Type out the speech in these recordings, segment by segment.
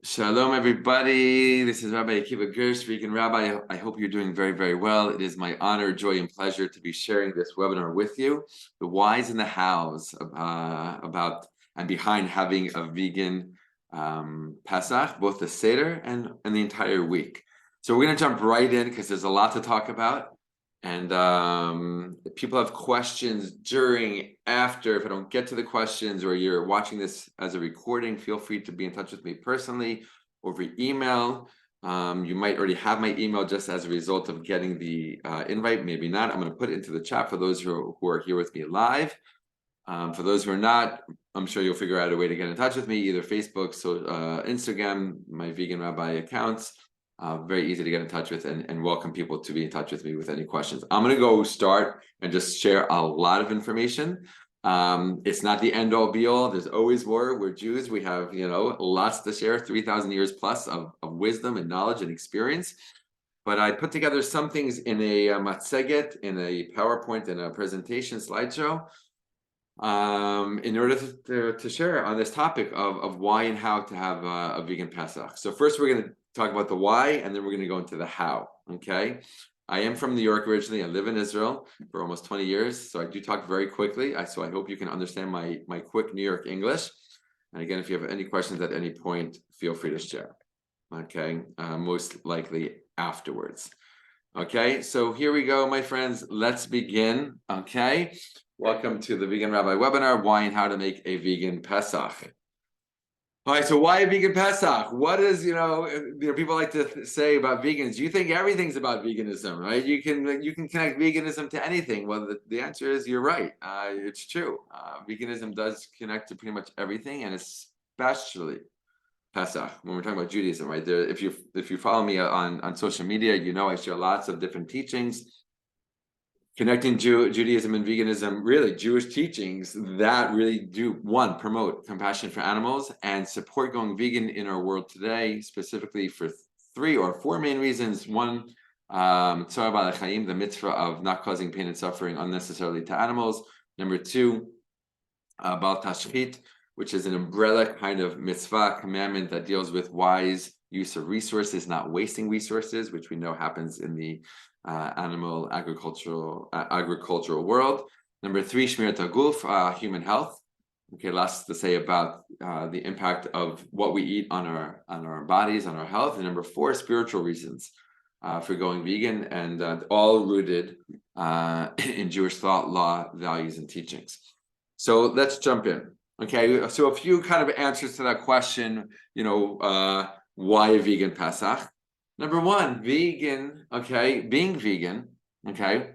Shalom, everybody. This is Rabbi Akiva Gersh, Vegan Rabbi. I hope you're doing very, very well. It is my honor, joy, and pleasure to be sharing this webinar with you. The whys and the hows about and behind having a vegan Pesach, both the Seder and the entire week. So we're going to jump right in because there's a lot to talk about. And if people have questions during, after, if I don't get to the questions or you're watching this as a recording, feel free to be in touch with me personally over email. You might already have my email just as a result of getting the invite, maybe not. I'm going to put it into the chat for those who are here with me live. For those who are not, I'm sure you'll figure out a way to get in touch with me, either Facebook, Instagram, my Vegan Rabbi accounts. Very easy to get in touch with and welcome people to be in touch with me with any questions. I'm going to go start and just share a lot of information. It's not the end all be all. There's always more. We're Jews. We have, lots to share, 3,000 years plus of wisdom and knowledge and experience. But I put together some things in a matzeget, in a PowerPoint, in a presentation slideshow, in order to share on this topic of why and how to have a vegan Pesach. So first we're going to talk about the why, and then we're going to go into the how, okay? I am from New York originally. I live in Israel for almost 20 years, so I do talk very quickly. So I hope you can understand my quick New York English. And again, if you have any questions at any point, feel free to share, okay? Most likely afterwards. Okay, so here we go, my friends. Let's begin, okay? Welcome to the Vegan Rabbi webinar, why and how to make a vegan Pesach. All right, so why a vegan Pesach? What is, people like to say about vegans, you think everything's about veganism, right? You can connect veganism to anything. Well, the answer is you're right. It's true. Veganism does connect to pretty much everything, and especially Pesach, when we're talking about Judaism, right? There, if you follow me on social media, I share lots of different teachings connecting Judaism and veganism, really Jewish teachings that really do, one, promote compassion for animals and support going vegan in our world today, specifically for 3 or 4 main reasons. One, tzara ba'alei chayim, the mitzvah of not causing pain and suffering unnecessarily to animals. Number 2, bal tashchit, which is an umbrella kind of mitzvah commandment that deals with wise use of resources, not wasting resources, which we know happens in the animal agricultural world. Number 3, shmirat haguf, human health. Okay, lots to say about the impact of what we eat on our bodies, on our health. And number 4, spiritual reasons for going vegan, and all rooted in Jewish thought, law, values, and teachings. So let's jump in. Okay, so a few kind of answers to that question. Why a vegan Pesach? Number 1, vegan, okay, being vegan, okay,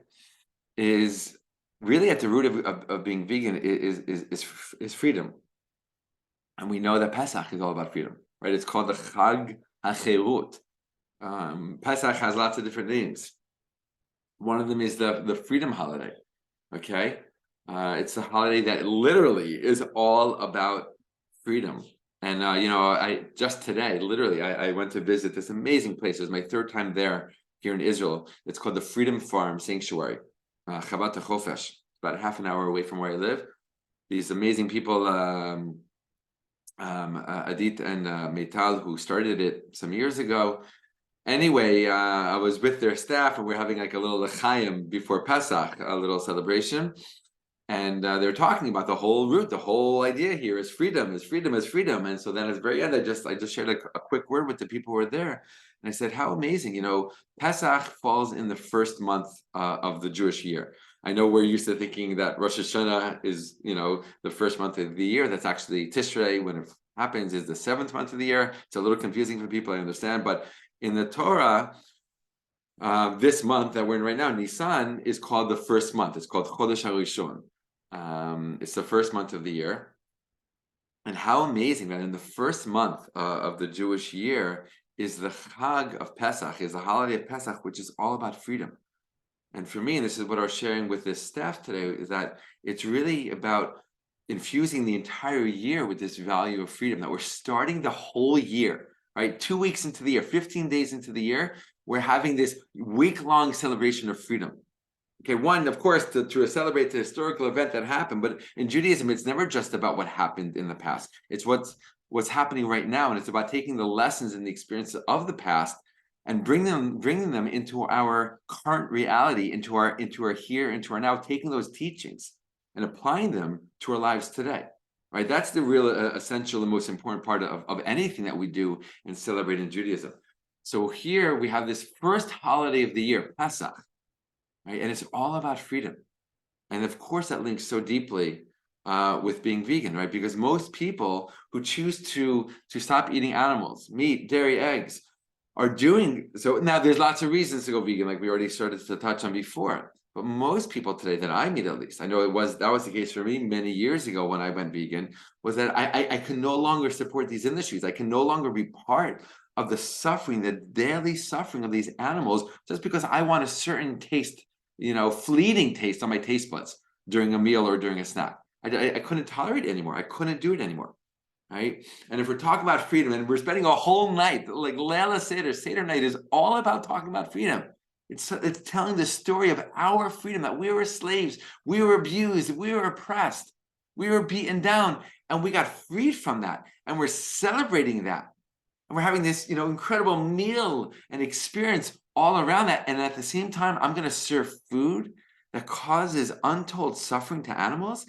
is really at the root of being vegan is freedom. And we know that Pesach is all about freedom, right? It's called the Chag HaCherut. Pesach has lots of different names. One of them is the freedom holiday, okay? It's a holiday that literally is all about freedom. And, I just today, literally, I went to visit this amazing place. It was my 3rd time there here in Israel. It's called the Freedom Farm Sanctuary, Chabat HaChofesh, about half an hour away from where I live. These amazing people, Adit and Meital, who started it some years ago. Anyway, I was with their staff, and we're having like a little l'chaim before Pesach, a little celebration. And they're talking about the whole root, the whole idea here is freedom, is freedom, is freedom. And so then at the very end, I just shared a quick word with the people who were there. And I said, how amazing, Pesach falls in the first month of the Jewish year. I know we're used to thinking that Rosh Hashanah is, the first month of the year. That's actually Tishrei, when it happens, is the 7th month of the year. It's a little confusing for people, I understand. But in the Torah, this month that we're in right now, Nisan, is called the first month. It's called Chodesh HaRishon. It's the first month of the year. And how amazing that in the first month of the Jewish year is the Chag of Pesach, is the holiday of Pesach, which is all about freedom. And for me, and this is what I was sharing with this staff today, is that it's really about infusing the entire year with this value of freedom, that we're starting the whole year, right? 2 weeks into the year, 15 days into the year, we're having this week-long celebration of freedom. Okay, one, of course, to celebrate the historical event that happened, but in Judaism, it's never just about what happened in the past. It's what's what's happening right now, and it's about taking the lessons and the experiences of the past and bringing them into our current reality, into our here, into our now, taking those teachings and applying them to our lives today. Right? That's the real essential and most important part of anything that we do and celebrate in Judaism. So here we have this first holiday of the year, Pesach, right? And it's all about freedom. And of course, that links so deeply with being vegan, right? Because most people who choose to stop eating animals, meat, dairy, eggs, are doing so. Now, there's lots of reasons to go vegan, like we already started to touch on before. But most people today that I meet, at least, I know that was the case for me many years ago when I went vegan, was that I can no longer support these industries. I can no longer be part of the suffering, the daily suffering of these animals, just because I want a certain taste, fleeting taste on my taste buds during a meal or during a snack. I couldn't tolerate it anymore. I couldn't do it anymore. Right? And if we're talking about freedom, and we're spending a whole night, like Leila Seder night is all about talking about freedom. It's telling the story of our freedom, that we were slaves, we were abused, we were oppressed, we were beaten down, and we got freed from that. And we're celebrating that. And we're having this, incredible meal and experience all around that. And at the same time, I'm going to serve food that causes untold suffering to animals.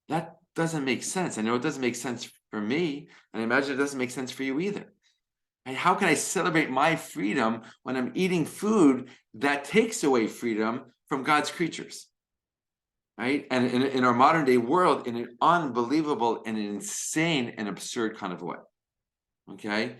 That doesn't make sense. I know it doesn't make sense for me, and I imagine it doesn't make sense for you either. And how can I celebrate my freedom when I'm eating food that takes away freedom from God's creatures? Right? And in our modern day world, in an unbelievable and insane and absurd kind of way. Okay?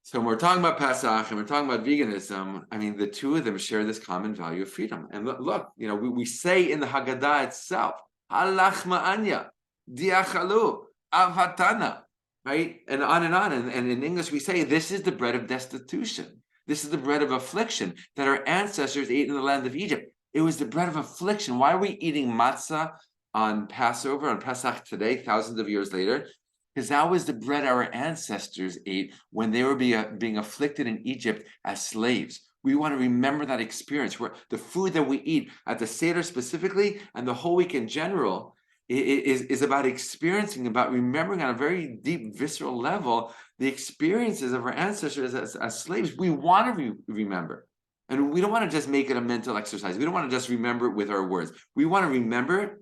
So when we're talking about Pesach and we're talking about veganism, I mean, the two of them share this common value of freedom. And look, we say in the Haggadah itself, halach ma'anya, diachalu, avatana, right? And on and on. And in English, we say, this is the bread of destitution. This is the bread of affliction that our ancestors ate in the land of Egypt. It was the bread of affliction. Why are we eating matzah on Passover, on Pesach today, thousands of years later? Because that was the bread our ancestors ate when they were being afflicted in Egypt as slaves. We want to remember that experience, where the food that we eat at the Seder specifically and the whole week in general is about experiencing, about remembering on a very deep, visceral level, the experiences of our ancestors as slaves. We want to remember. And we don't want to just make it a mental exercise. We don't want to just remember it with our words. We want to remember it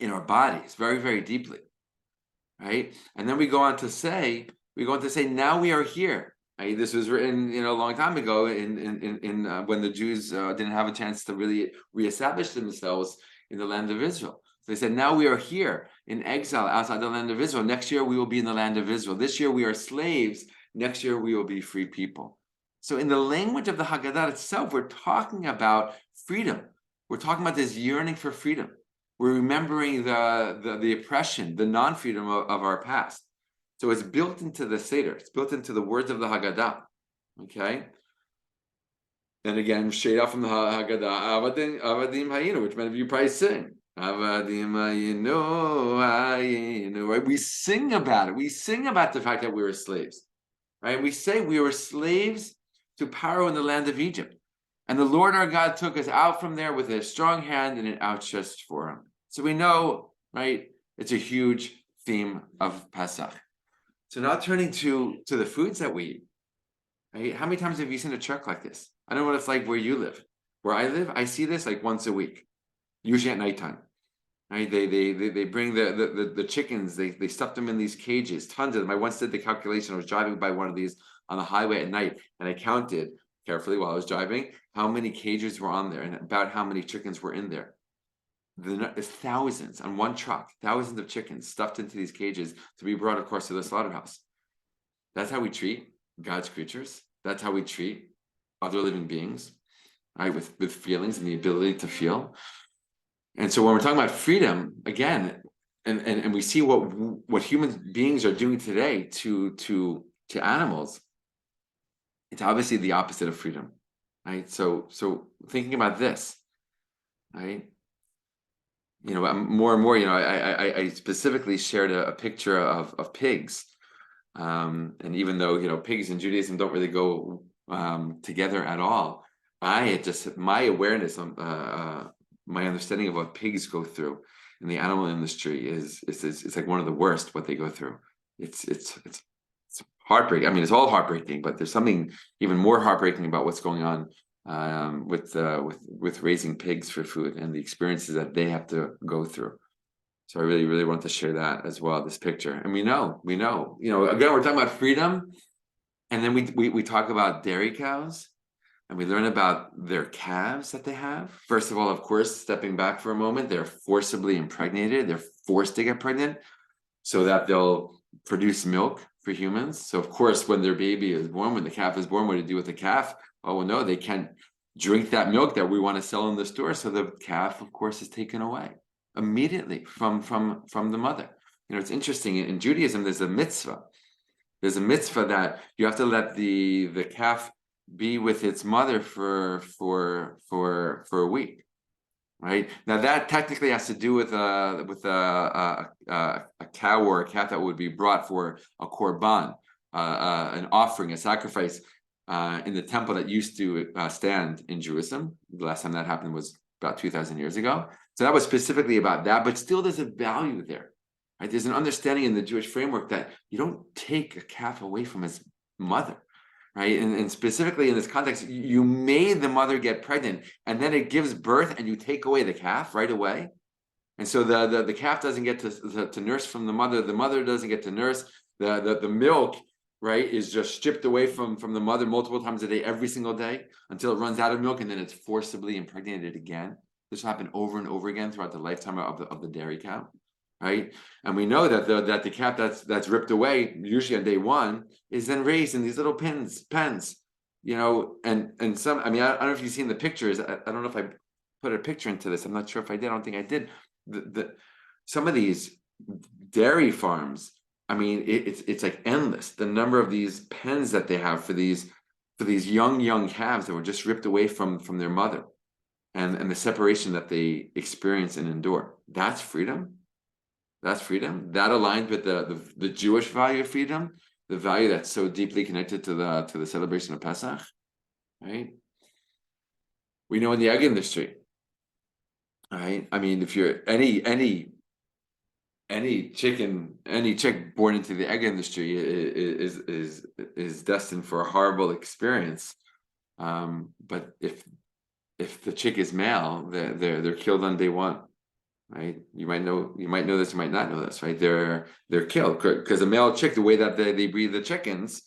in our bodies very, very deeply. Right? And then we go on to say, now we are here. Right? This was written, a long time ago in when the Jews didn't have a chance to really reestablish themselves in the land of Israel. So they said, now we are here in exile outside the land of Israel. Next year we will be in the land of Israel. This year we are slaves. Next year we will be free people. So in the language of the Haggadah itself, we're talking about freedom. We're talking about this yearning for freedom. We're remembering the oppression, the non-freedom of our past. So it's built into the Seder. It's built into the words of the Haggadah. Okay? And again, straight out from the Haggadah, Avadim Hayinu, which many of you probably sing. Avadim Hayinu, right? We sing about it. We sing about the fact that we were slaves. Right? We say we were slaves to Pharaoh in the land of Egypt. And the Lord our God took us out from there with a strong hand and an outstretched forearm. So we know, right, it's a huge theme of Pesach. So now turning to the foods that we eat. Right? How many times have you seen a truck like this? I don't know what it's like where you live. Where I live, I see this like once a week, usually at nighttime. Right? They bring the chickens, they stuff them in these cages, tons of them. I once did the calculation. I was driving by one of these on the highway at night, and I counted carefully while I was driving how many cages were on there and about how many chickens were in there. There's thousands on one truck, thousands of chickens stuffed into these cages to be brought, of course, to the slaughterhouse. That's how we treat God's creatures. That's how we treat other living beings, right? With feelings and the ability to feel. And so when we're talking about freedom, again, and we see what human beings are doing today to animals, it's obviously the opposite of freedom, right? So thinking about this, right? More and more, I specifically shared a picture of pigs, and even though pigs and Judaism don't really go together at all, my awareness on my understanding of what pigs go through in the animal industry is like one of the worst what they go through. it's heartbreaking. I mean, it's all heartbreaking, but there's something even more heartbreaking about what's going on with raising pigs for food and the experiences that they have to go through. So I really, really want to share that as well, this picture. And we know, again, we're talking about freedom, and then we talk about dairy cows, and we learn about their calves that they have. First of all, of course, stepping back for a moment, they're forcibly impregnated. They're forced to get pregnant so that they'll produce milk for humans. So of course, when their baby is born, when the calf is born, what do you do with the calf? Oh no, they can't drink that milk that we want to sell in the store. So the calf, of course, is taken away immediately from the mother. It's interesting. In Judaism, there's a mitzvah. There's a mitzvah that you have to let the calf be with its mother for a week. Right now, that technically has to do with a cow or a calf that would be brought for a korban, an offering, a sacrifice in the temple that used to stand in Jerusalem. The last time that happened was about 2,000 years ago. So that was specifically about that, but still there's a value there. Right? There's an understanding in the Jewish framework that you don't take a calf away from its mother. Right, and specifically in this context, you made the mother get pregnant, and then it gives birth, and you take away the calf right away, and so the calf doesn't get to nurse from the mother doesn't get to nurse. The milk, right, is just stripped away from the mother multiple times a day, every single day, until it runs out of milk, and then it's forcibly impregnated again. This will happen over and over again throughout the lifetime of the dairy cow. Right, and we know that the calf that's ripped away, usually on day one, is then raised in these little pens, and some. I mean, I don't know if you've seen the pictures. I don't know if I put a picture into this. I'm not sure if I did. I don't think I did. Some of these dairy farms. I mean, it's like endless. The number of these pens that they have for these young calves that were just ripped away from their mother, and the separation that they experience and endure. That's freedom. That's freedom. That aligns with the Jewish value of freedom, the value that's so deeply connected to the celebration of Pesach, right? We know in the egg industry, right? I mean, if you're any chick born into the egg industry is destined for a horrible experience. But if the chick is male, they're killed on day one. Right, you might know this, you might not know this, right? They're killed because a male chick, the way that they breed the chickens,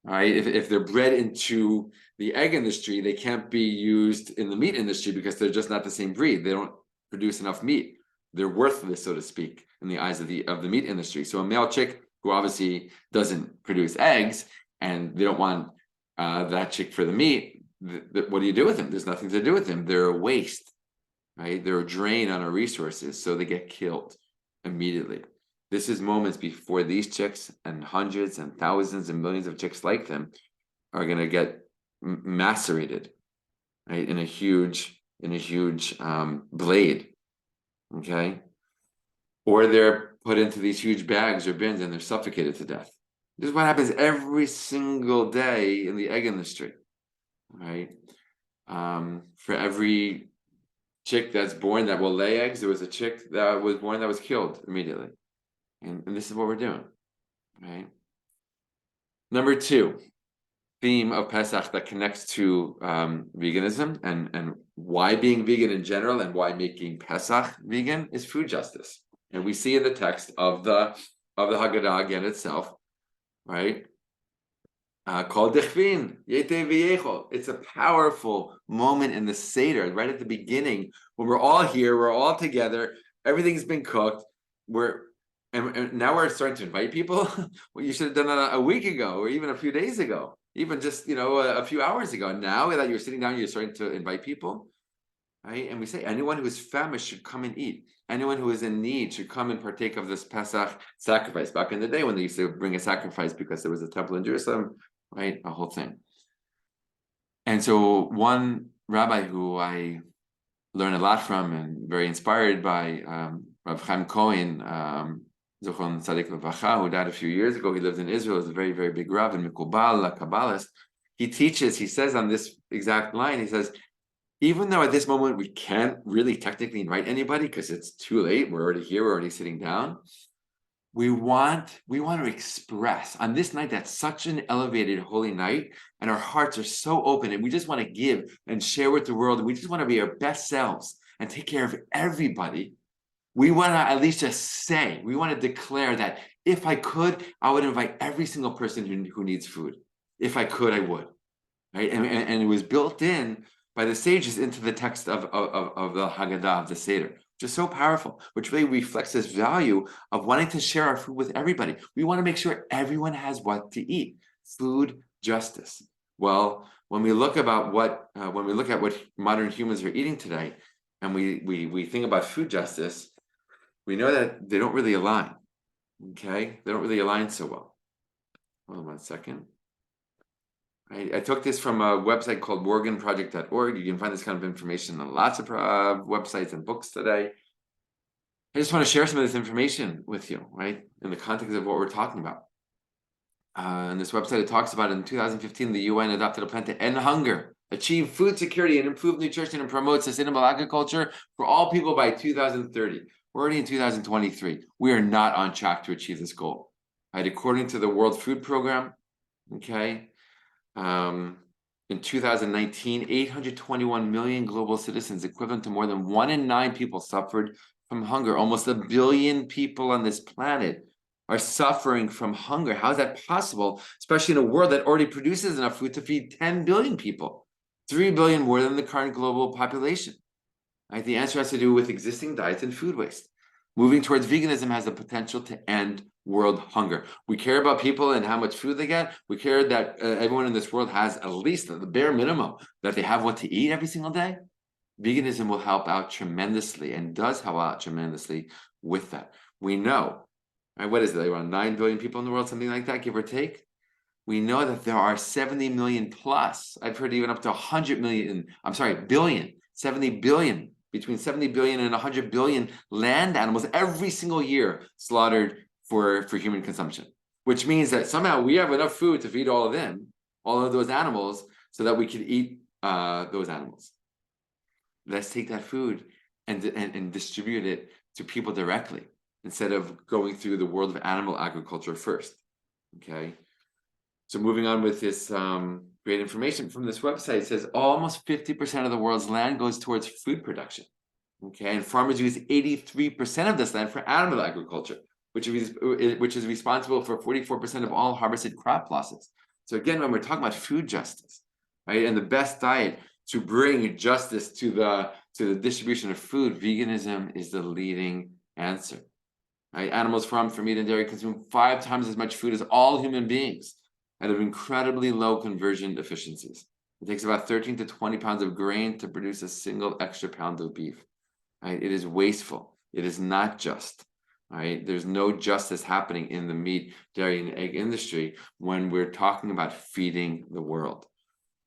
right? If they're bred into the egg industry, they can't be used in the meat industry because they're just not the same breed. They don't produce enough meat. They're worthless, so to speak, in the eyes of the meat industry. So a male chick who obviously doesn't produce eggs, and they don't want that chick for the meat. What do you do with them? There's nothing to do with them. They're a waste. Right, they're a drain on our resources, so they get killed immediately. This is moments before these chicks and hundreds and thousands and millions of chicks like them are going to get macerated, right, in a huge blade, okay, or they're put into these huge bags or bins and they're suffocated to death. This is what happens every single day in the egg industry, right? For every chick that's born that will lay eggs, there was a chick that was born that was killed immediately. And this is what we're doing, right? Number two, theme of Pesach that connects to veganism and why being vegan in general and why making Pesach vegan is food justice. And we see in the text of the Haggadah again itself, right? Called Dechvin, Yete V'yecho. It's a powerful moment in the Seder, right at the beginning, when we're all here, we're all together, everything's been cooked, and now we're starting to invite people. Well, you should have done that a week ago, or even a few days ago, even just a few hours ago. Now that you're sitting down, you're starting to invite people, right? And we say anyone who is famished should come and eat. Anyone who is in need should come and partake of this Pesach sacrifice. Back in the day when they used to bring a sacrifice because there was a temple in Jerusalem, right? A whole thing. And so one rabbi who I learned a lot from and very inspired by, Rav Chaim Cohen, Zochron Tzadik Levacha, who died a few years ago. He lived in Israel. He's a very, very big Rav and Mikubal, a Kabbalist. He says on this exact line, he says, even though at this moment we can't really technically invite anybody because it's too late, we're already here, we're already sitting down, We want to express on this night that's such an elevated holy night, and our hearts are so open, and we just want to give and share with the world, and we just want to be our best selves and take care of everybody. We want to at least just say, we want to declare that if I could, I would invite every single person who needs food. If I could, I would. Right? And it was built in by the sages into the text of the Haggadah, of the Seder, which is so powerful, which really reflects this value of wanting to share our food with everybody. We want to make sure everyone has what to eat. Food justice. Well, when we look at what modern humans are eating today, and we think about food justice, we know that they don't really align. Okay, they don't really align so well. Hold on one second. I took this from a website called morganproject.org. You can find this kind of information on lots of websites and books today. I just want to share some of this information with you, right, in the context of what we're talking about. And this website, it talks about in 2015, the UN adopted a plan to end hunger, achieve food security, and improve nutrition and promote sustainable agriculture for all people by 2030. We're already in 2023. We are not on track to achieve this goal. Right? According to the World Food Program, okay, in 2019, 821 million global citizens, equivalent to more than 1 in 9 people, suffered from hunger. Almost 1 billion people on this planet are suffering from hunger. How is that possible, especially in a world that already produces enough food to feed 10 billion people, 3 billion more than the current global population? Right? The answer has to do with existing diets and food waste. Moving towards veganism has the potential to end world hunger. We care about people and how much food they get. We care that everyone in this world has at least the bare minimum, that they have what to eat every single day. Veganism will help out tremendously, and does help out tremendously with that. We know, right, what is it, around 9 billion people in the world, something like that, give or take? We know that there are 70 million plus, I've heard even up to 100 million, billion, 70 billion, between 70 billion and 100 billion land animals every single year slaughtered for human consumption, which means that somehow we have enough food to feed all of them, all of those animals, so that we could eat those animals. Let's take that food and distribute it to people directly, instead of going through the world of animal agriculture first. Okay. So moving on with this great information from this website, it says almost 50% of the world's land goes towards food production. Okay, and farmers use 83% of this land for animal agriculture, which is responsible for 44% of all harvested crop losses. So again, when we're talking about food justice, right, and the best diet to bring justice to the distribution of food, veganism is the leading answer. Right? Animals farmed for meat and dairy consume 5 times as much food as all human beings, and have incredibly low conversion efficiencies. It takes about 13 to 20 pounds of grain to produce a single extra pound of beef. Right? It is wasteful. It is not just. Right? There's no justice happening in the meat, dairy, and egg industry when we're talking about feeding the world.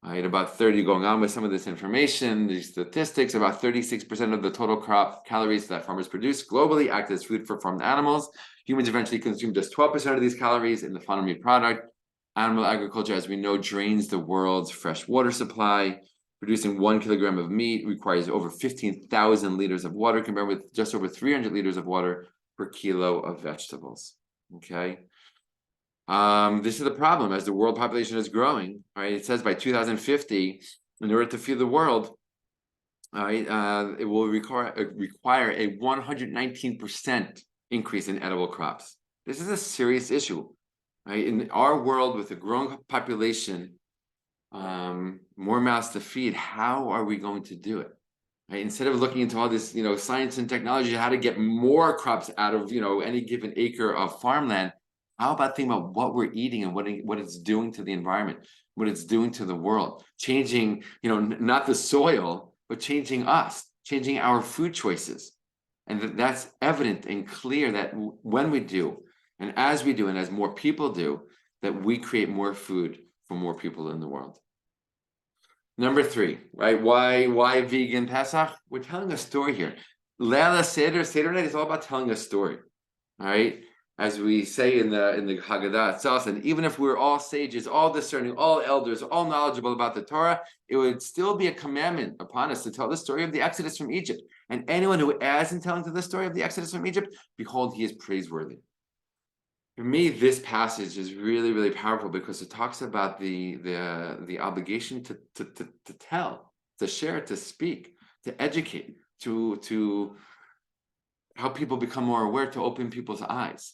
Right? About 30, going on with some of this information, these statistics, about 36% of the total crop calories that farmers produce globally act as food for farmed animals. Humans eventually consume just 12% of these calories in the final meat product. Animal agriculture, as we know, drains the world's fresh water supply. Producing 1 kilogram of meat requires over 15,000 liters of water, compared with just over 300 liters of water per kilo of vegetables. Okay. This is the problem as the world population is growing. Right, it says by 2050, in order to feed the world, it will require a 119% increase in edible crops. This is a serious issue. Right? In our world, with a growing population, more mouths to feed, how are we going to do it? Right? Instead of looking into all this, science and technology, how to get more crops out of, any given acre of farmland, how about thinking about what we're eating and what it's doing to the environment, what it's doing to the world, changing, not the soil, but changing us, changing our food choices. And that's evident and clear that when we do, and as we do, and as more people do, that we create more food for more people in the world. Number 3, right? Why vegan Pesach? We're telling a story here. Leila Seder night is all about telling a story. All right. As we say in the Haggadah itself, and even if we're all sages, all discerning, all elders, all knowledgeable about the Torah, it would still be a commandment upon us to tell the story of the Exodus from Egypt. And anyone who adds in telling to the story of the Exodus from Egypt, behold, he is praiseworthy. For me, this passage is really, really powerful because it talks about the obligation to tell, to share, to speak, to educate, to help people become more aware, to open people's eyes.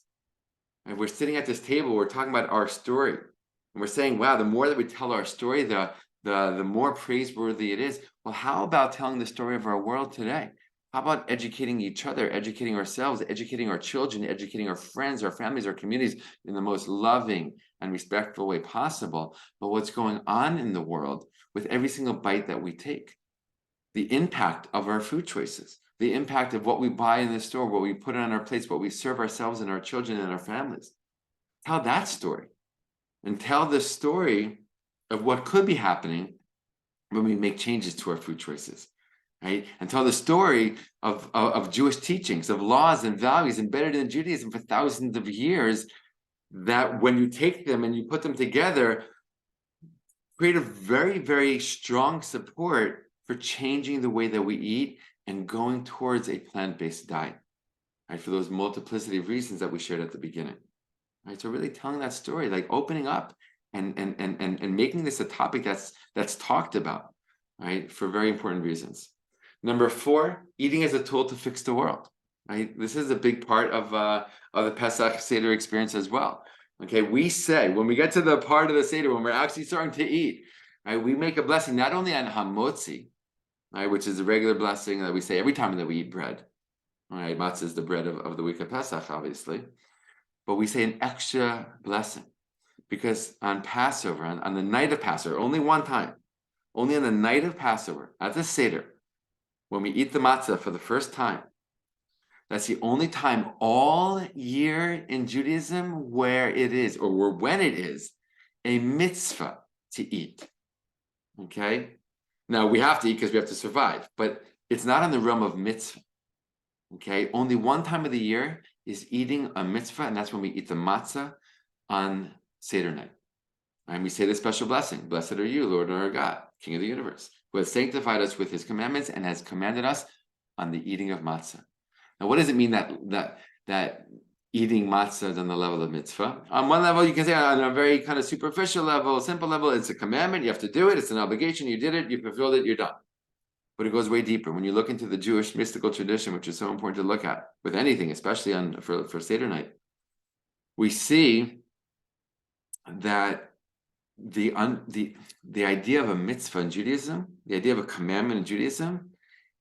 And we're sitting at this table, we're talking about our story, and we're saying, wow, the more that we tell our story, the more praiseworthy it is. Well, how about telling the story of our world today? How about educating each other, educating ourselves, educating our children, educating our friends, our families, our communities in the most loving and respectful way possible? But what's going on in the world with every single bite that we take, the impact of our food choices, the impact of what we buy in the store, what we put on our plates, what we serve ourselves and our children and our families. Tell that story and tell the story of what could be happening when we make changes to our food choices, right? And tell the story of Jewish teachings, of laws and values embedded in Judaism for thousands of years, that when you take them and you put them together, create a very, very strong support for changing the way that we eat and going towards a plant-based diet, right? For those multiplicity of reasons that we shared at the beginning, right? So really telling that story, like opening up and making this a topic that's talked about, right? For very important reasons. Number 4, eating as a tool to fix the world, right? This is a big part of the Pesach Seder experience as well. Okay, we say, when we get to the part of the Seder, when we're actually starting to eat, right, we make a blessing not only on Hamotzi, right, which is a regular blessing that we say every time that we eat bread, right? Matzah is the bread of the week of Pesach, obviously. But we say an extra blessing because on Passover, on the night of Passover, only one time, only on the night of Passover, at the Seder, when we eat the matzah for the first time, that's the only time all year in Judaism where it is, or when it is, a mitzvah to eat. Okay? Now, we have to eat because we have to survive, but it's not in the realm of mitzvah. Okay? Only one time of the year is eating a mitzvah, and that's when we eat the matzah on Seder night. And we say the special blessing, blessed are you, Lord our God, King of the universe, who has sanctified us with his commandments and has commanded us on the eating of matzah. Now, what does it mean that eating matzah is on the level of mitzvah? On one level, you can say on a very kind of superficial level, simple level, it's a commandment, you have to do it, it's an obligation, you did it, you fulfilled it, you're done. But it goes way deeper. When you look into the Jewish mystical tradition, which is so important to look at with anything, especially for Seder night, we see that the idea of a mitzvah in Judaism, the idea of a commandment in Judaism,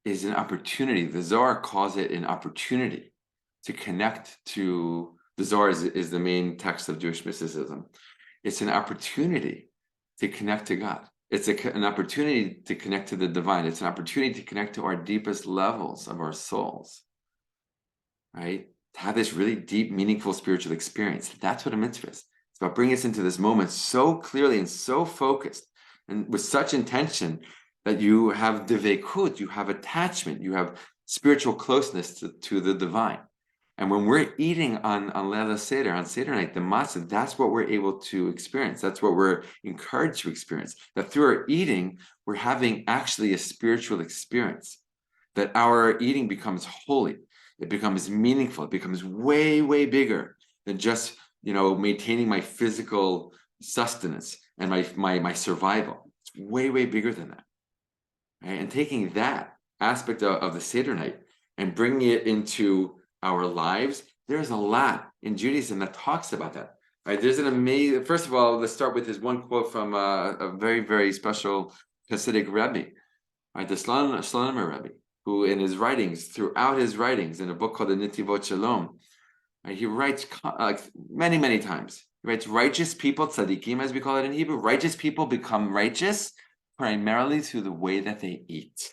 is an opportunity. The Zohar calls it an opportunity to connect to, the Zohar is the main text of Jewish mysticism. It's an opportunity to connect to God. It's an opportunity to connect to the divine. It's an opportunity to connect to our deepest levels of our souls, right? To have this really deep, meaningful spiritual experience. That's what a mitzvah is. It's about bringing us into this moment so clearly and so focused and with such intention that you have devekut, you have attachment, you have spiritual closeness to the divine. And when we're eating on Leila Seder, on Seder night, the matzah, that's what we're able to experience. That's what we're encouraged to experience. That through our eating, we're having actually a spiritual experience. That our eating becomes holy. It becomes meaningful. It becomes way, way bigger than just, maintaining my physical sustenance and my survival. It's way, way bigger than that. Right? And taking that aspect of the Seder night and bringing it into our lives, there's a lot in Judaism that talks about that. Right? There's an amazing, first of all, let's start with this one quote from a very, very special Hasidic Rebbe, right? The Slonimer Rebbe, who in his writings, throughout his writings, in a book called the Nitivot Shalom, right, he writes many, many times. He writes, righteous people, tzaddikim as we call it in Hebrew, righteous people become righteous primarily through the way that they eat.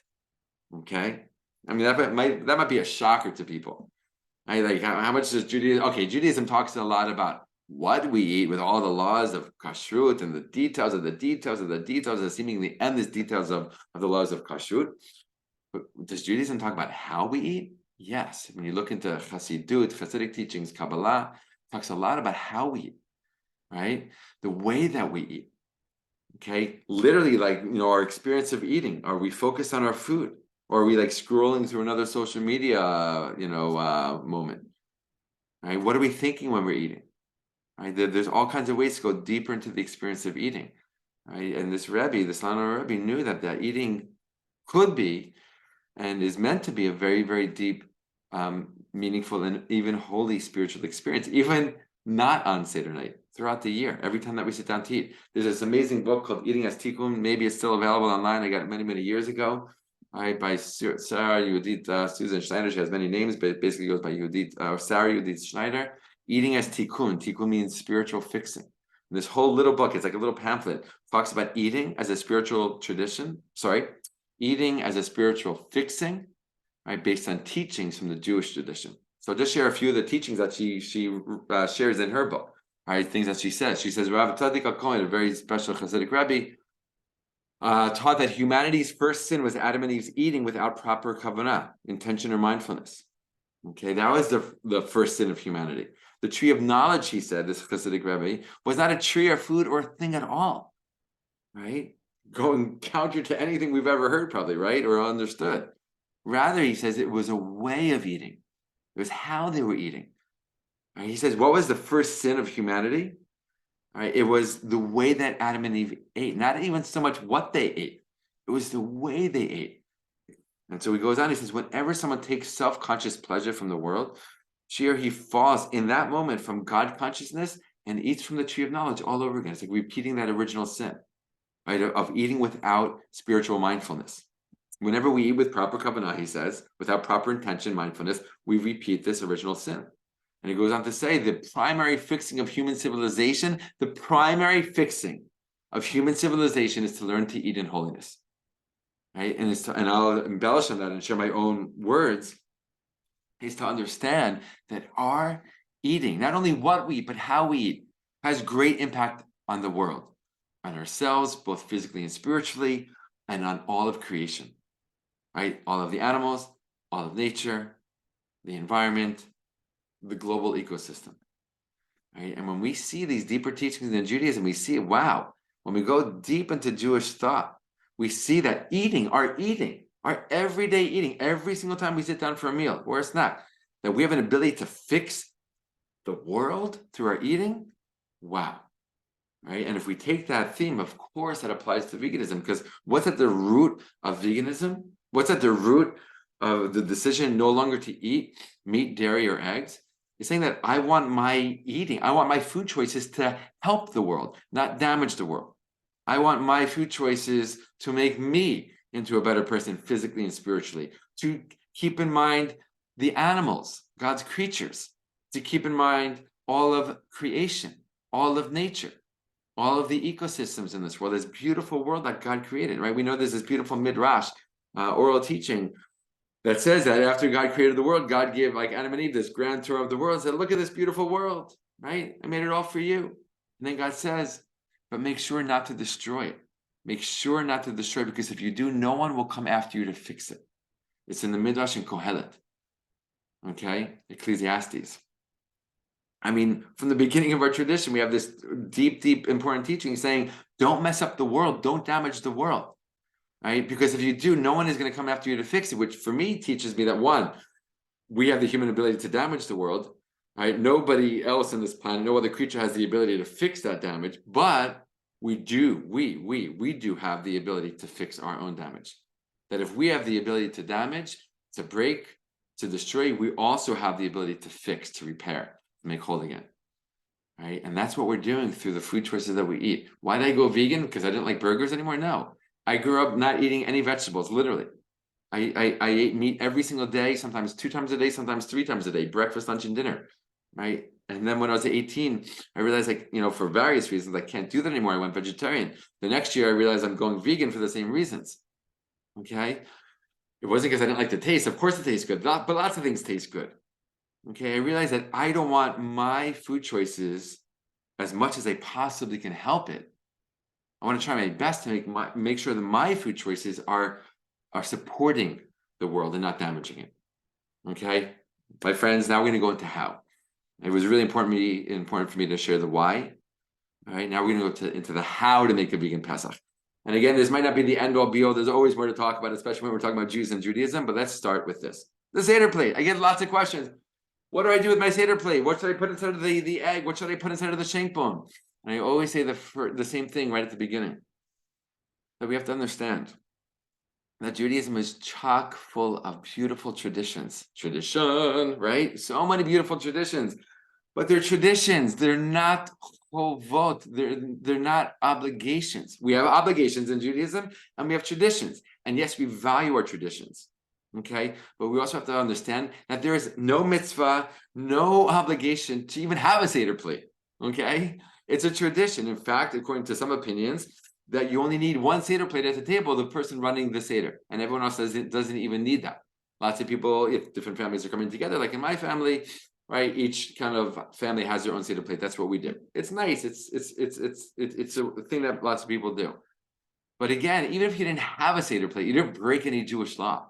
Okay? I mean, that might be a shocker to people. Like how much does Judaism? Okay, Judaism talks a lot about what we eat with all the laws of kashrut and the details of the details of the details, the seemingly endless details of the laws of kashrut. But does Judaism talk about how we eat? Yes. When you look into Chassidut, Hasidic teachings, Kabbalah, it talks a lot about how we eat, right? The way that we eat. Okay, literally, like our experience of eating. Are we focused on our food? Or are we like scrolling through another social media, moment? Right? What are we thinking when we're eating? right? There's all kinds of ways to go deeper into the experience of eating, right? And this Rebbe, this Lano Rebbe, knew that eating could be and is meant to be a very, very deep, meaningful, and even holy spiritual experience, even not on Seder night, throughout the year, every time that we sit down to eat. There's this amazing book called Eating as Tikkun. Maybe it's still available online. I got it many, many years ago, right, by Sarah Yehudit Susan Schneider. She has many names, but it basically goes by Sarah Yehudit Schneider. Eating as Tikkun. Tikkun means spiritual fixing. And this whole little book, it's like a little pamphlet, talks about eating as a spiritual tradition. Eating as a spiritual fixing, right, based on teachings from the Jewish tradition. So I'll just share a few of the teachings that she shares in her book, right, things that she says. She says, Rav Tzadik HaKohen, a very special Hasidic Rebbe, taught that humanity's first sin was Adam and Eve's eating without proper kavanah, intention or mindfulness. Okay, that was the first sin of humanity. The tree of knowledge, he said, this Hasidic Rebbe, was not a tree or food or a thing at all, right? Going counter to anything we've ever heard, probably, right? Or understood. Rather, he says it was a way of eating. It was how they were eating. Right? He says, what was the first sin of humanity? Right? It was the way that Adam and Eve ate, not even so much what they ate. It was the way they ate. And so he goes on, he says, whenever someone takes self-conscious pleasure from the world, she or he falls in that moment from God consciousness and eats from the tree of knowledge all over again. It's like repeating that original sin. Right, of eating without spiritual mindfulness. Whenever we eat with proper kavanah, he says, without proper intention, mindfulness, we repeat this original sin. And he goes on to say, the primary fixing of human civilization, is to learn to eat in holiness. Right, and I'll embellish on that and share my own words, is to understand that our eating, not only what we eat, but how we eat, has great impact on the world, on ourselves, both physically and spiritually, and on all of creation, right? All of the animals, all of nature, the environment, the global ecosystem, right? And when we see these deeper teachings in Judaism, we see, wow, when we go deep into Jewish thought, we see that our everyday eating, every single time we sit down for a meal or a snack, that we have an ability to fix the world through our eating. Wow. Right? And if we take that theme, of course, that applies to veganism, because what's at the root of veganism? What's at the root of the decision no longer to eat meat, dairy, or eggs? It's saying that I want my food choices to help the world, not damage the world. I want my food choices to make me into a better person physically and spiritually, to keep in mind the animals, God's creatures, to keep in mind all of creation, all of nature, all of the ecosystems in this world, this beautiful world that God created, right? We know there's this beautiful midrash, oral teaching, that says that after God created the world, God gave, like Adam and Eve, this grand tour of the world and said, look at this beautiful world, right? I made it all for you. And then God says, but make sure not to destroy it. Make sure not to destroy it, because if you do, no one will come after you to fix it. It's in the Midrash in Kohelet, okay? Ecclesiastes. I mean, from the beginning of our tradition, we have this deep, deep, important teaching saying, don't mess up the world, don't damage the world, right? Because if you do, no one is going to come after you to fix it, which for me teaches me that, one, we have the human ability to damage the world, right? Nobody else on this planet, no other creature has the ability to fix that damage, but we do have the ability to fix our own damage. That if we have the ability to damage, to break, to destroy, we also have the ability to fix, to repair, to make whole again, right? And that's what we're doing through the food choices that we eat. Why did I go vegan? Because I didn't like burgers anymore? No. I grew up not eating any vegetables, literally. I ate meat every single day, sometimes 2 times a day, sometimes 3 times a day, breakfast, lunch, and dinner, right? And then when I was 18, I realized, like, for various reasons, I can't do that anymore. I went vegetarian. The next year, I realized I'm going vegan for the same reasons, okay? It wasn't because I didn't like the taste. Of course it tastes good, but lots of things taste good. Okay, I realized that I don't want my food choices, as much as I possibly can help it, I want to try my best to make sure that my food choices are supporting the world and not damaging it. Okay, my friends, now we're going to go into how. It was really important for me to share the why. All right, now we're going to go into the how to make a vegan Pesach. And again, this might not be the end-all be-all. There's always more to talk about, especially when we're talking about Jews and Judaism. But let's start with this. The Seder plate. I get lots of questions. What do I do with my Seder plate? What should I put inside of the egg? What should I put inside of the shank bone? And I always say the same thing right at the beginning. That we have to understand that Judaism is chock full of beautiful traditions. Tradition, right? So many beautiful traditions. But they're traditions. They're not chovot. They're not obligations. We have obligations in Judaism and we have traditions. And yes, we value our traditions. Okay, but we also have to understand that there is no mitzvah, no obligation to even have a Seder plate. Okay, it's a tradition. In fact, according to some opinions, that you only need one Seder plate at the table, the person running the Seder, and everyone else doesn't even need that. Lots of people, if different families are coming together, like in my family, right? Each kind of family has their own Seder plate. That's what we do. It's nice. It's a thing that lots of people do. But again, even if you didn't have a Seder plate, you didn't break any Jewish law.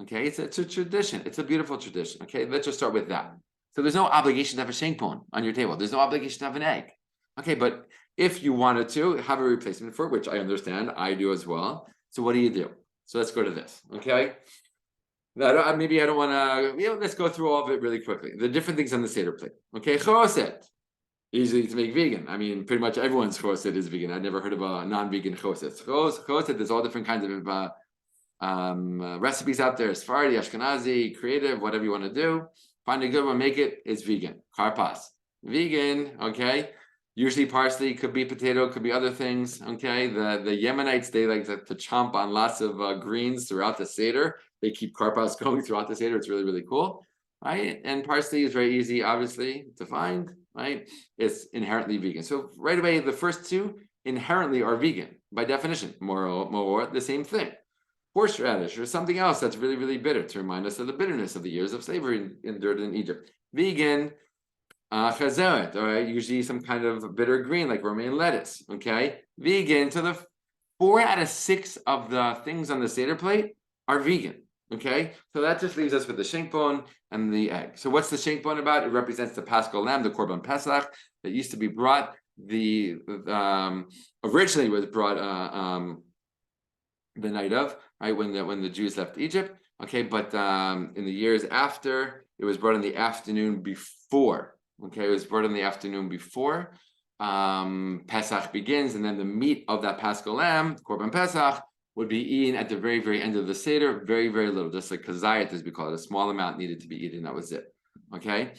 Okay, it's a tradition. It's a beautiful tradition. Okay, let's just start with that. So there's no obligation to have a shank bone on your table. There's no obligation to have an egg. Okay, but if you wanted to have a replacement for it, which I understand, I do as well. So what do you do? So let's go to this. Okay. Maybe I don't want to. Let's go through all of it really quickly. The different things on the Seder plate. Okay, choset. Easy to make vegan. I mean, pretty much everyone's choset is vegan. I've never heard of a non-vegan choset. Choset, there's all different kinds of recipes out there. Sephardi, Ashkenazi, creative, whatever you want to do. Find a good one, make it. It's vegan. Karpas, vegan. Okay. Usually parsley, could be potato, could be other things. Okay. The Yemenites, they like to chomp on lots of greens throughout the Seder. They keep karpas going throughout the Seder. It's really, really cool. Right. And parsley is very easy, obviously, to find. Right. It's inherently vegan. So right away, the first two inherently are vegan by definition. More the same thing. Horseradish or something else that's really, really bitter to remind us of the bitterness of the years of slavery endured in Egypt. Vegan, chazeret, all right, usually some kind of bitter green like romaine lettuce, okay? Vegan, so the 4 out of 6 of the things on the Seder plate are vegan, okay? So that just leaves us with the shank bone and the egg. So what's the shank bone about? It represents the Paschal lamb, the Korban Pesach, that used to be brought, originally was brought the night of, right, when the Jews left Egypt, okay, but in the years after, it was brought in the afternoon before, okay, it was brought in the afternoon before Pesach begins, and then the meat of that Paschal lamb, Korban Pesach, would be eaten at the very, very end of the Seder, very, very little, just like kazayat, as we call it, a small amount needed to be eaten, that was it, okay?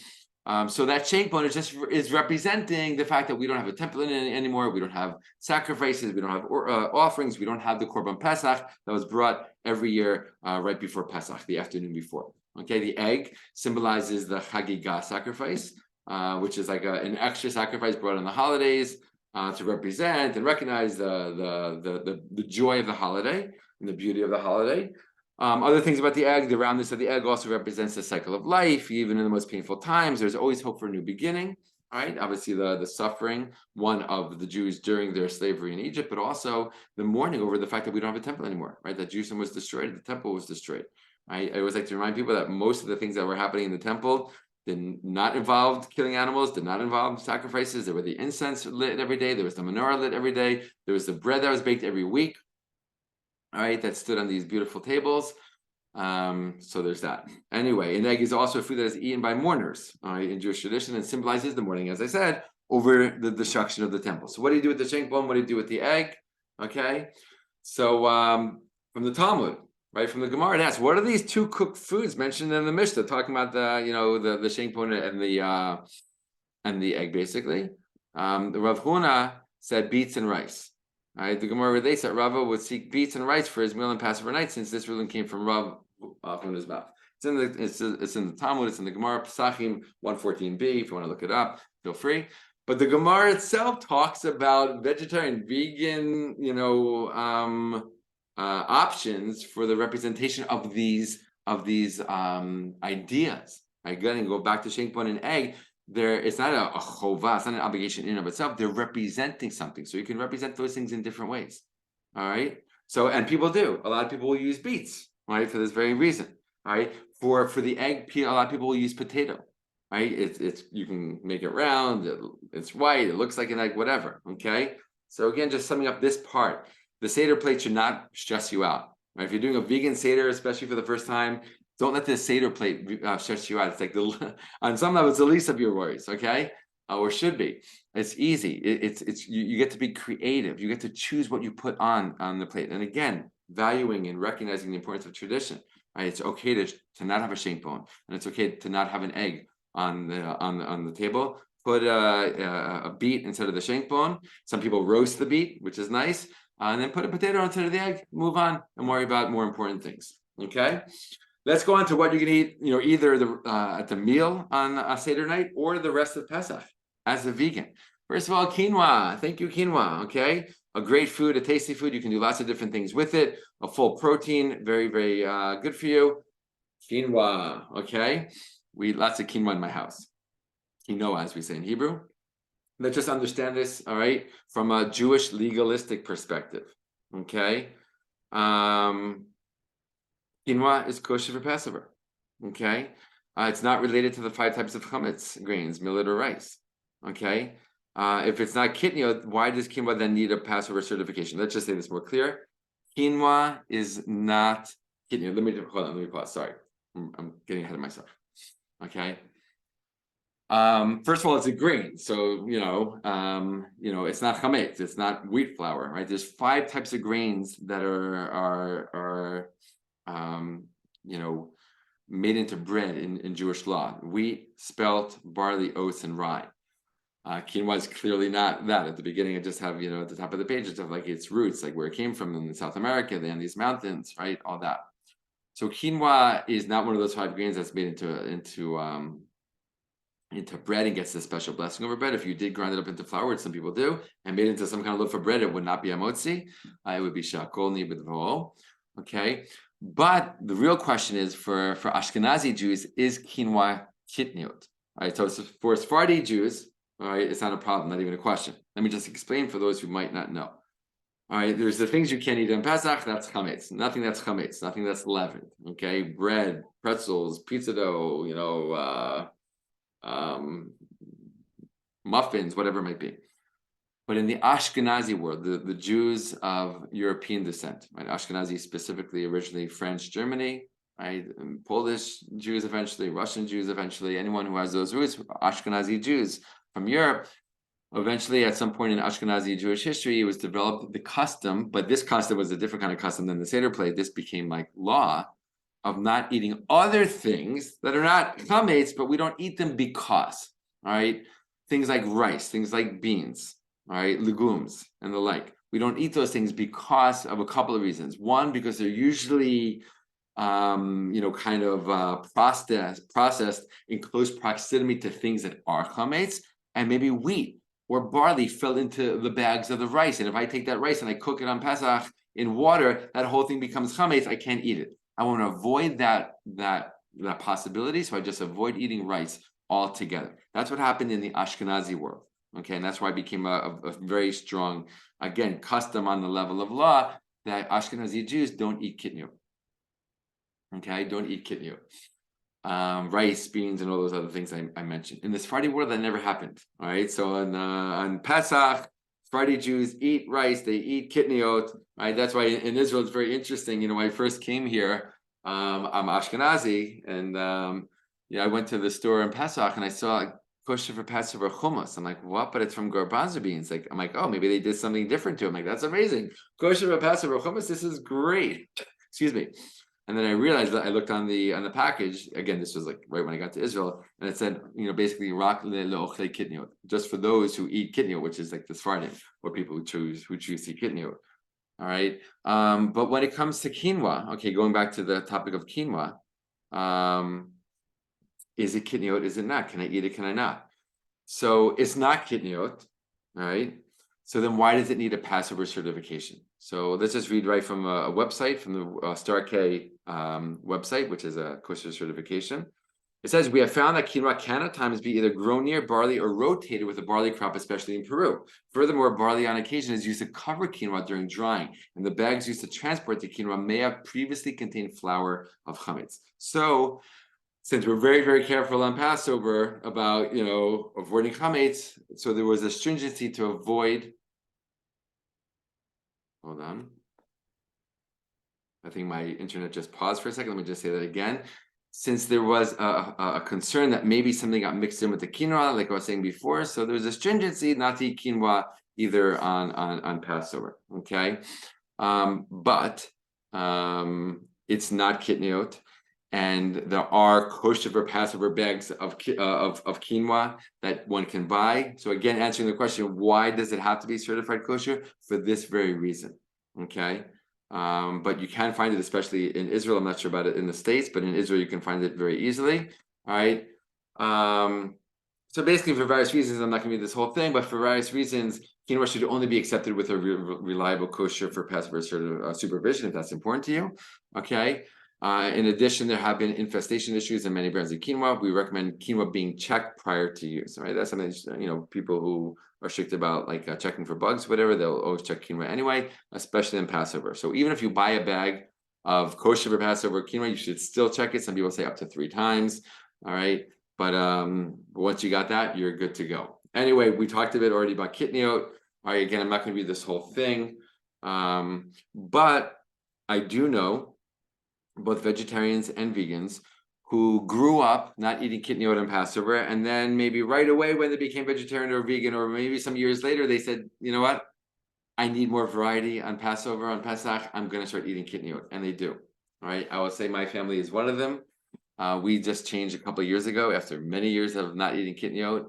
So that shank bone is representing the fact that we don't have a temple anymore. We don't have sacrifices. We don't have offerings. We don't have the Korban Pesach that was brought every year right before Pesach, the afternoon before. Okay, the egg symbolizes the Chagigah sacrifice, which is like an extra sacrifice brought on the holidays to represent and recognize the joy of the holiday and the beauty of the holiday. Other things about the egg, the roundness of the egg also represents the cycle of life. Even in the most painful times, there's always hope for a new beginning. Right? Obviously, the suffering, one of the Jews during their slavery in Egypt, but also the mourning over the fact that we don't have a temple anymore. Right? That Jerusalem was destroyed, the temple was destroyed. I always like to remind people that most of the things that were happening in the temple did not involve killing animals, did not involve sacrifices. There were the incense lit every day. There was the menorah lit every day. There was the bread that was baked every week. All right, that stood on these beautiful tables. So there's that. Anyway, an egg is also a food that is eaten by mourners, all right, in Jewish tradition, and symbolizes the mourning, as I said, over the destruction of the temple. So what do you do with the shank bone? What do you do with the egg? Okay, so from the Talmud, right, from the Gemara, it asks, what are these two cooked foods mentioned in the Mishnah, talking about the shank bone and the egg, basically. The Rav Huna said beets and rice. All right, the Gemara relates that Rava would seek beets and rice for his meal on Passover night, since this ruling came from Rav Huna's mouth. It's in the Talmud. It's in the Gemara Pesachim 114b. If you want to look it up, feel free. But the Gemara itself talks about vegetarian, vegan, options for the representation of these ideas. Again, go back to shank bone and egg. It's not a chovah, it's not an obligation in and of itself. They're representing something. So you can represent those things in different ways. All right. So, and people do. A lot of people will use beets, right, for this very reason. All right. For the egg, a lot of people will use potato. Right. It's you can make it round, it's white, it looks like an egg, whatever. Okay. So again, just summing up this part, the Seder plate should not stress you out. Right? If you're doing a vegan Seder, especially for the first time, Don't let the Seder plate stress you out. It's like on some level, it's the least of your worries, okay? Or should be. It's easy. It's you get to be creative. You get to choose what you put on the plate. And again, valuing and recognizing the importance of tradition. Right? It's okay to not have a shank bone, and it's okay to not have an egg on the table. Put a beet instead of the shank bone. Some people roast the beet, which is nice, and then put a potato instead of the egg. Move on and worry about more important things. Okay. Let's go on to what you can eat, either at the meal on a Seder night or the rest of Pesach as a vegan. First of all, quinoa. Thank you, quinoa. Okay. A great food, a tasty food. You can do lots of different things with it. A full protein, very, very good for you. Quinoa. Okay. We eat lots of quinoa in my house. Quinoa, as we say in Hebrew. Let's just understand this, all right, from a Jewish legalistic perspective. Okay. Quinoa is kosher for Passover. Okay, it's not related to the 5 types of chametz grains, millet or rice. Okay, if it's not kitniyot, why does quinoa then need a Passover certification? Let's just say this more clear. Quinoa is not kitniyot. Hold on. Let me pause. Sorry, I'm getting ahead of myself. Okay. First of all, it's a grain, so it's not chametz. It's not wheat flour, right? There's 5 types of grains that are made into bread in Jewish law: wheat, spelt, barley, oats, and rye. Quinoa is clearly not that. At the beginning, I just have, at the top of the page, it's like its roots, like where it came from in South America, the Andes Mountains, right? All that. So quinoa is not one of those 5 grains that's made into bread and gets a special blessing over bread. If you did grind it up into flour, which some people do, and made it into some kind of loaf of bread, it would not be a motzi. It would be shakol nibidvo. Okay. But the real question is for Ashkenazi Jews, is quinoa kitniot? All right. So for Sephardi Jews, all right, it's not a problem, not even a question. Let me just explain for those who might not know. All right, there's the things you can't eat on Pesach. That's chametz. Nothing that's chametz. Nothing that's leavened. Okay, bread, pretzels, pizza dough. Muffins, whatever it might be. But in the Ashkenazi world, the Jews of European descent, right? Ashkenazi specifically, originally French, Germany, right? And Polish Jews eventually, Russian Jews eventually, anyone who has those roots, Ashkenazi Jews from Europe. Eventually, at some point in Ashkenazi Jewish history, it was developed the custom, but this custom was a different kind of custom than the Seder plate. This became like law of not eating other things that are not chametz, but we don't eat them because, all right? Things like rice, things like beans, all right, legumes, and the like. We don't eat those things because of a couple of reasons. One, because they're usually, processed in close proximity to things that are chametz, and maybe wheat or barley fell into the bags of the rice. And if I take that rice and I cook it on Pesach in water, that whole thing becomes chametz. I can't eat it. I want to avoid that possibility, so I just avoid eating rice altogether. That's what happened in the Ashkenazi world. Okay, and that's why it became a very strong, again, custom on the level of law that Ashkenazi Jews don't eat kitniyot. Okay, don't eat kitniyot. Rice, beans, and all those other things I mentioned. In the Sephardi world, that never happened. All right, so on Pesach, Sephardi Jews eat rice, they eat kitniyot. Right, that's why in Israel it's very interesting. When I first came here, I'm Ashkenazi, and I went to the store in Pesach and I saw kosher for Passover hummus. I'm like, what? But it's from garbanzo beans. I'm like, oh, maybe they did something different to it. I'm like, that's amazing. Kosher for Passover hummus. This is great. Excuse me. And then I realized that I looked on the package. Again, this was like right when I got to Israel, and it said, basically rak le'ochle kitniyot, just for those who eat kitniyot, which is like the Sephardim, or people who choose to eat kitniyot. All right. But when it comes to quinoa, okay, going back to the topic of quinoa, is it kitniyot? Is it not? Can I eat it? Can I not? So it's not kitniyot, all right? So then why does it need a Passover certification? So let's just read right from a website, from the Star K website, which is a kosher certification. It says, we have found that quinoa can at times be either grown near barley or rotated with a barley crop, especially in Peru. Furthermore, barley on occasion is used to cover quinoa during drying, and the bags used to transport the quinoa may have previously contained flour of chametz. So since we're very, very careful on Passover about, avoiding chametz, so there was a stringency to avoid. Hold on. I think my internet just paused for a second. Let me just say that again. since there was a concern that maybe something got mixed in with the quinoa, like I was saying before, so there was a stringency not to eat quinoa either on Passover. Okay, but it's not kitniot, and there are kosher for Passover bags of quinoa that one can buy. So again, answering the question, why does it have to be certified kosher? For this very reason. Okay. But you can find it, especially in Israel. I'm not sure about it in the States, but in Israel, you can find it very easily. All right. So basically, for various reasons, I'm not going to read this whole thing, but for various reasons, quinoa should only be accepted with a reliable kosher for Passover supervision, if that's important to you. Okay. In addition, there have been infestation issues in many brands of quinoa. We recommend quinoa being checked prior to use. Right. That's something, people who are strict about like checking for bugs, whatever, they'll always check quinoa anyway, especially in Passover. So even if you buy a bag of kosher for Passover quinoa, you should still check it. Some people say up to 3 times. All right. But once you got that, you're good to go. Anyway, we talked a bit already about kitniot. All right, again, I'm not going to read this whole thing. But I do know both vegetarians and vegans who grew up not eating kitniot on Passover, and then maybe right away when they became vegetarian or vegan, or maybe some years later, they said, you know what? I need more variety on Passover, on Pesach. I'm going to start eating kitniot, and they do. All right, I would say my family is one of them. We just changed a couple of years ago after many years of not eating kitniot.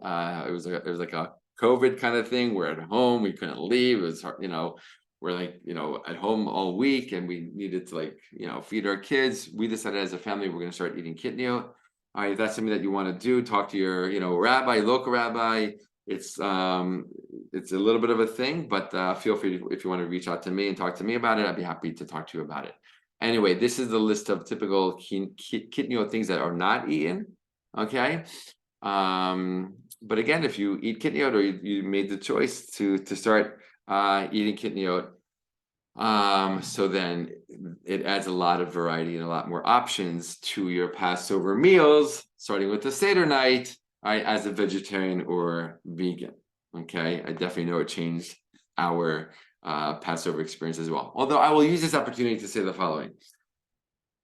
It was like a COVID kind of thing. We're at home, we couldn't leave. It was hard, we're like, at home all week, and we needed to feed our kids. We decided as a family we're going to start eating kitniot. If that's something that you want to do, talk to your rabbi, local rabbi. It's a little bit of a thing, but feel free if you want to reach out to me and talk to me about it. I'd be happy to talk to you about it. Anyway, this is the list of typical kitniot things that are not eaten. Okay. But again, if you eat kitniot, or you made the choice to start eating kitniot, so then it adds a lot of variety and a lot more options to your Passover meals, starting with the Seder night, right, as a vegetarian or vegan. Okay, I definitely know it changed our Passover experience as well. Although I will use this opportunity to say the following.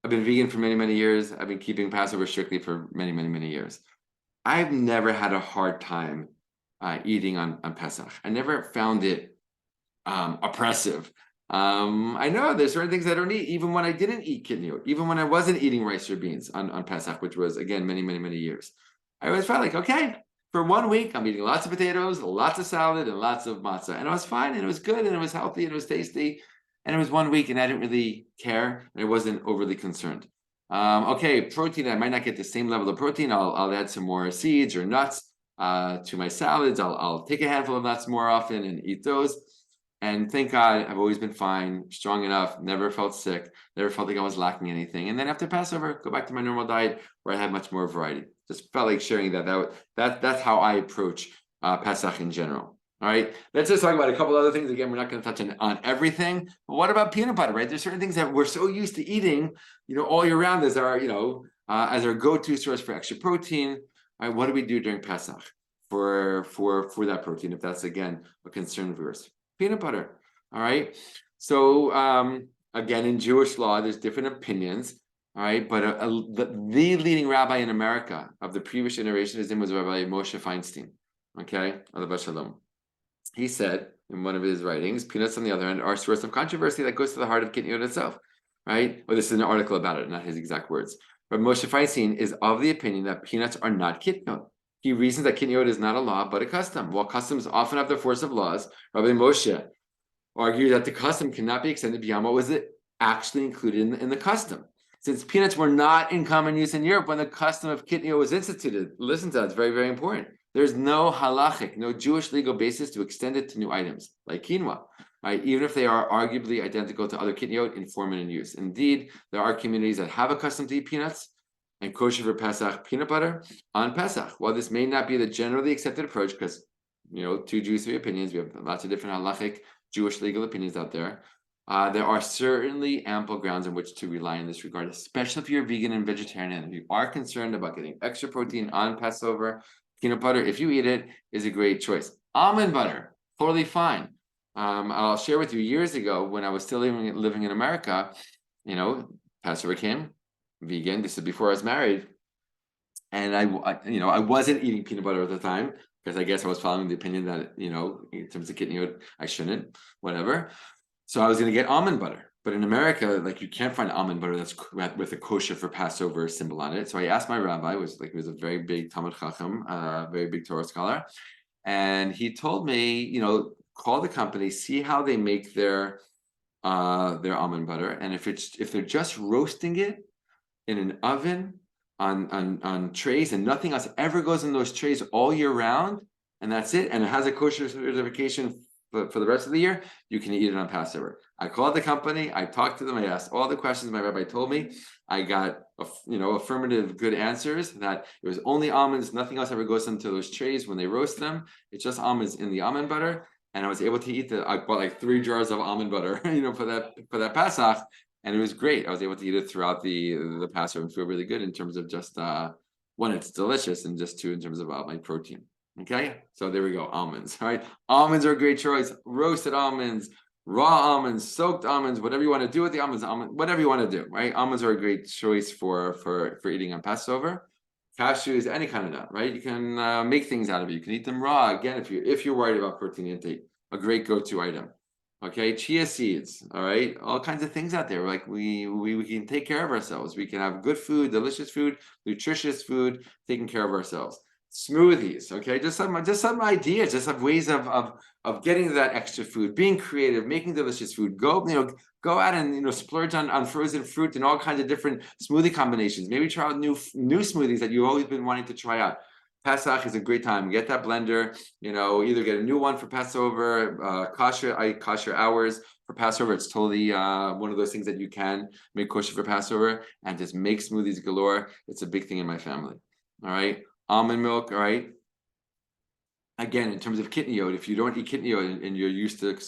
I've been vegan for many, many years. I've been keeping Passover strictly for many, many, many years. I've never had a hard time eating on Pesach. I never found it oppressive. I know there's certain things I don't eat, even when I didn't eat kitniot, even when I wasn't eating rice or beans on Pesach, which was, again, many, many, many years. I always felt like, okay, for 1 week, I'm eating lots of potatoes, lots of salad, and lots of matzah. And it was fine, and it was good, and it was healthy, and it was tasty. And it was 1 week, and I didn't really care, and I wasn't overly concerned. Okay, protein, I might not get the same level of protein. I'll add some more seeds or nuts to my salads. I'll take a handful of nuts more often and eat those. And thank God, I've always been fine, strong enough, never felt sick, never felt like I was lacking anything. And then after Passover, go back to my normal diet where I had much more variety. Just felt like sharing that's how I approach Pesach in general. All right, let's just talk about a couple other things. Again, we're not going to touch on everything. But what about peanut butter, right? There's certain things that we're so used to eating, all year round as our, as our go-to source for extra protein. All right, what do we do during Pesach for that protein, if that's, again, a concern of yours? Peanut butter. All right. So again, in Jewish law, there's different opinions. All right, but the leading rabbi in America of the previous generation, his name was Rabbi Moshe Feinstein. Okay, Alav Shalom. He said in one of his writings, peanuts, on the other hand, are a source of controversy that goes to the heart of kitniot itself. Right? Well, this is an article about it, not his exact words. But Moshe Feinstein is of the opinion that peanuts are not kitniot. He reasons that kitniot is not a law, but a custom. While customs often have the force of laws, Rabbi Moshe argued that the custom cannot be extended beyond what was actually included in the custom. Since peanuts were not in common use in Europe when the custom of kitniot was instituted, listen to that, it's very, very important. There's no halachic, no Jewish legal basis to extend it to new items, like quinoa, right? Even if they are arguably identical to other kitniot in form and in use. Indeed, there are communities that have a custom to eat peanuts and kosher for Pesach peanut butter on Pesach. While this may not be the generally accepted approach, because, 2 Jews, 3 opinions, we have lots of different halachic Jewish legal opinions out there. There are certainly ample grounds in which to rely in this regard, especially if you're vegan and vegetarian and if you are concerned about getting extra protein on Passover. Peanut butter, if you eat it, is a great choice. Almond butter, totally fine. I'll share with you, years ago when I was still living in America, Passover came. vegan. This is before I was married, and I wasn't eating peanut butter at the time because I guess I was following the opinion that in terms of kidney, I shouldn't, whatever. So I was going to get almond butter, but in America, like you can't find almond butter that's with a kosher for Passover symbol on it. So I asked my rabbi, he was a very big Talmud Chacham, very big Torah scholar, and he told me, call the company, see how they make their almond butter, and if they're just roasting it in an oven on trays and nothing else ever goes in those trays all year round, and that's it, and it has a kosher certification for the rest of the year, you can eat it on Passover. I called the company, I talked to them, I asked all the questions my rabbi told me. I got affirmative good answers that it was only almonds, nothing else ever goes into those trays when they roast them. It's just almonds in the almond butter. And I was able to eat I bought like 3 jars of almond butter, for that Pesach, and it was great. I was able to eat it throughout the Passover and feel really good in terms of just one, it's delicious, and just two, in terms of my protein. Okay, so there we go, almonds. All right, almonds are a great choice. Roasted almonds, raw almonds, soaked almonds, whatever you want to do with the almonds, whatever you want to do. Right, almonds are a great choice for eating on Passover. Cashews, any kind of nut, right? You can make things out of it. You can eat them raw. Again, if you're worried about protein intake, a great go-to item. Okay, chia seeds, all right, all kinds of things out there. Like we can take care of ourselves. We can have good food, delicious food, nutritious food, taking care of ourselves. Smoothies, okay, just some ideas, just some ways of getting that extra food, being creative, making delicious food. Go out and splurge on frozen fruit and all kinds of different smoothie combinations. Maybe try out new smoothies that you've always been wanting to try out. Pesach is a great time. Get that blender, either get a new one for Passover, kosher hours for Passover. It's totally one of those things that you can make kosher for Passover, and just make smoothies galore. It's a big thing in my family. All right. Almond milk. All right. Again, in terms of kitniyot, if you don't eat kitniyot and you're used to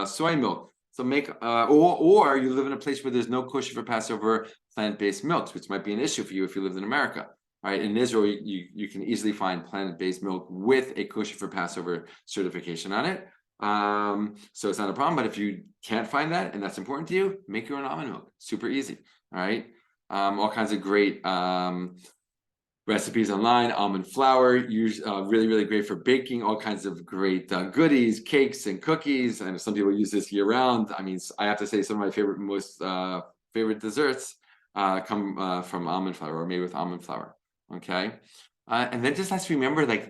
soy milk, so make or you live in a place where there's no kosher for Passover plant-based milks, which might be an issue for you if you lived in America. Right, in Israel, you can easily find plant-based milk with a kosher for Passover certification on it. So it's not a problem. But if you can't find that and that's important to you, make your own almond milk. Super easy. All right, all kinds of great recipes online. Almond flour, really great for baking. All kinds of great goodies, cakes and cookies. And some people use this year round. I mean, I have to say some of my most favorite desserts come from almond flour or made with almond flour. Okay, and then just let's remember, like,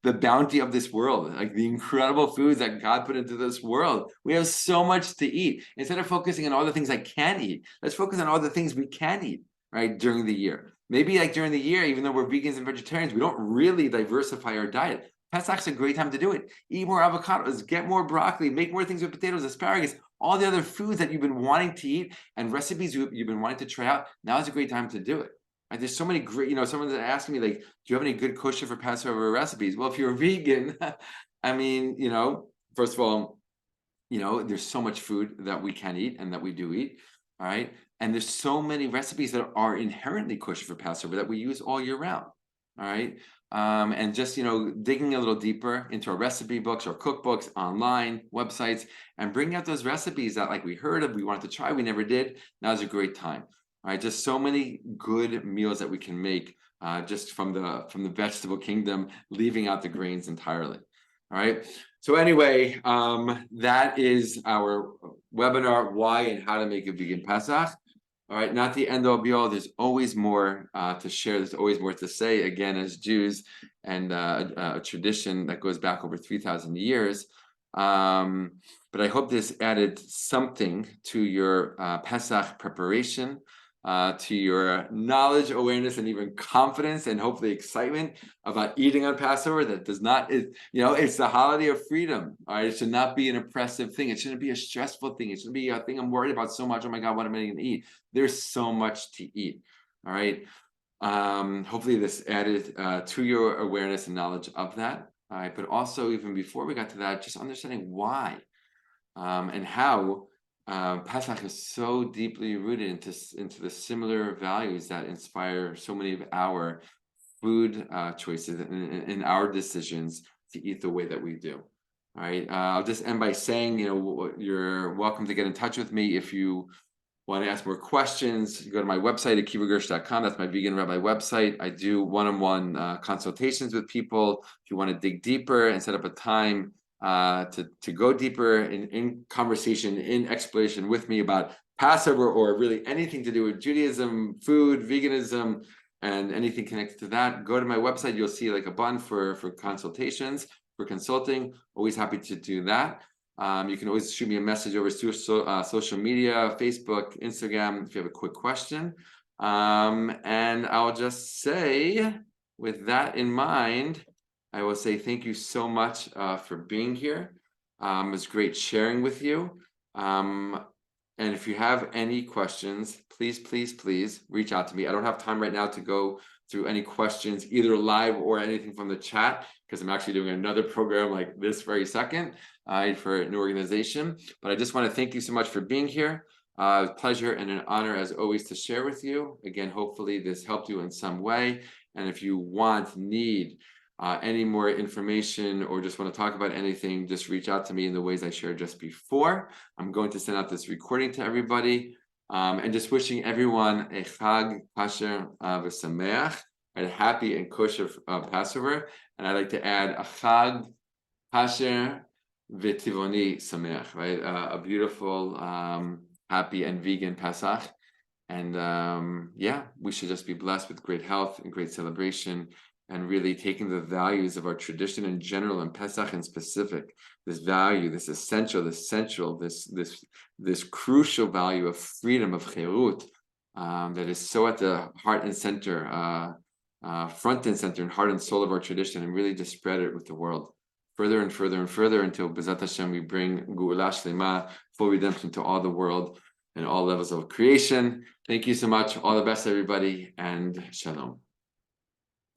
the bounty of this world, like the incredible foods that God put into this world. We have so much to eat. Instead of focusing on all the things I can't eat, let's focus on all the things we can eat, right, during the year. Maybe like during the year, even though we're vegans and vegetarians, we don't really diversify our diet. Pesach's a great time to do it. Eat more avocados, get more broccoli, make more things with potatoes, asparagus, all the other foods that you've been wanting to eat and recipes you've been wanting to try out. Now is a great time to do it. And there's so many great, someone's asking me, like, do you have any good kosher for Passover recipes? Well, if you're a vegan, I mean, first of all, there's so much food that we can eat and that we do eat. All right. And there's so many recipes that are inherently kosher for Passover that we use all year round. All right. And just, digging a little deeper into our recipe books or cookbooks, online websites, and bringing out those recipes that, like, we heard of, we wanted to try, we never did. Now's a great time. All right, just so many good meals that we can make just from the vegetable kingdom, leaving out the grains entirely. All right. So anyway, that is our webinar, why and how to make a vegan Pesach. All right, not the end all be all. There's always more to share. There's always more to say. Again, as Jews, and a tradition that goes back over 3,000 years. But I hope this added something to your Pesach preparation, to your knowledge, awareness, and even confidence, and hopefully excitement about eating on Passover. That does not, it's the holiday of freedom. All right, it should not be an oppressive thing. It shouldn't be a stressful thing. It shouldn't be a thing I'm worried about so much. Oh my God, what am I going to eat? There's so much to eat. All right. Hopefully this added to your awareness and knowledge of that. All right, but also, even before we got to that, just understanding why and how Pesach is so deeply rooted into the similar values that inspire so many of our food choices and our decisions to eat the way that we do. All right, I'll just end by saying, you're welcome to get in touch with me if you want to ask more questions, you go to my website at kivagersh.com. That's my vegan rabbi website. I do one-on-one consultations with people. If you want to dig deeper and set up a time to go deeper in conversation, in exploration with me about Passover or really anything to do with Judaism, food, veganism, and anything connected to that, go to my website. You'll see like a button for consultations, for consulting. Always happy to do that. You can always shoot me a message over social media, Facebook, Instagram, if you have a quick question. And I'll just say, with that in mind, I will say thank you so much for being here. It was great sharing with you. And if you have any questions, please reach out to me. I don't have time right now to go through any questions, either live or anything from the chat, because I'm actually doing another program like this very second for an organization. But I just want to thank you so much for being here. Pleasure and an honor as always to share with you. Again, hopefully this helped you in some way. And if you need any more information or just want to talk about anything, just reach out to me in the ways I shared just before. I'm going to send out this recording to everybody. And just wishing everyone a Chag Kasher v'Sameach, a happy and kosher Passover. And I'd like to add a Chag Kasher v'Tivoni Sameach, right? A beautiful, happy and vegan Pesach. And yeah, we should just be blessed with great health and great celebration, and really taking the values of our tradition in general and Pesach in specific, this value, this essential, this central, this crucial value of freedom, of cherut, that is so at the heart and center, front and center, and heart and soul of our tradition, and really just spread it with the world further and further and further until B'ezrat Hashem we bring Geula Shlema, full redemption to all the world and all levels of creation. Thank you so much. All the best, everybody, and shalom.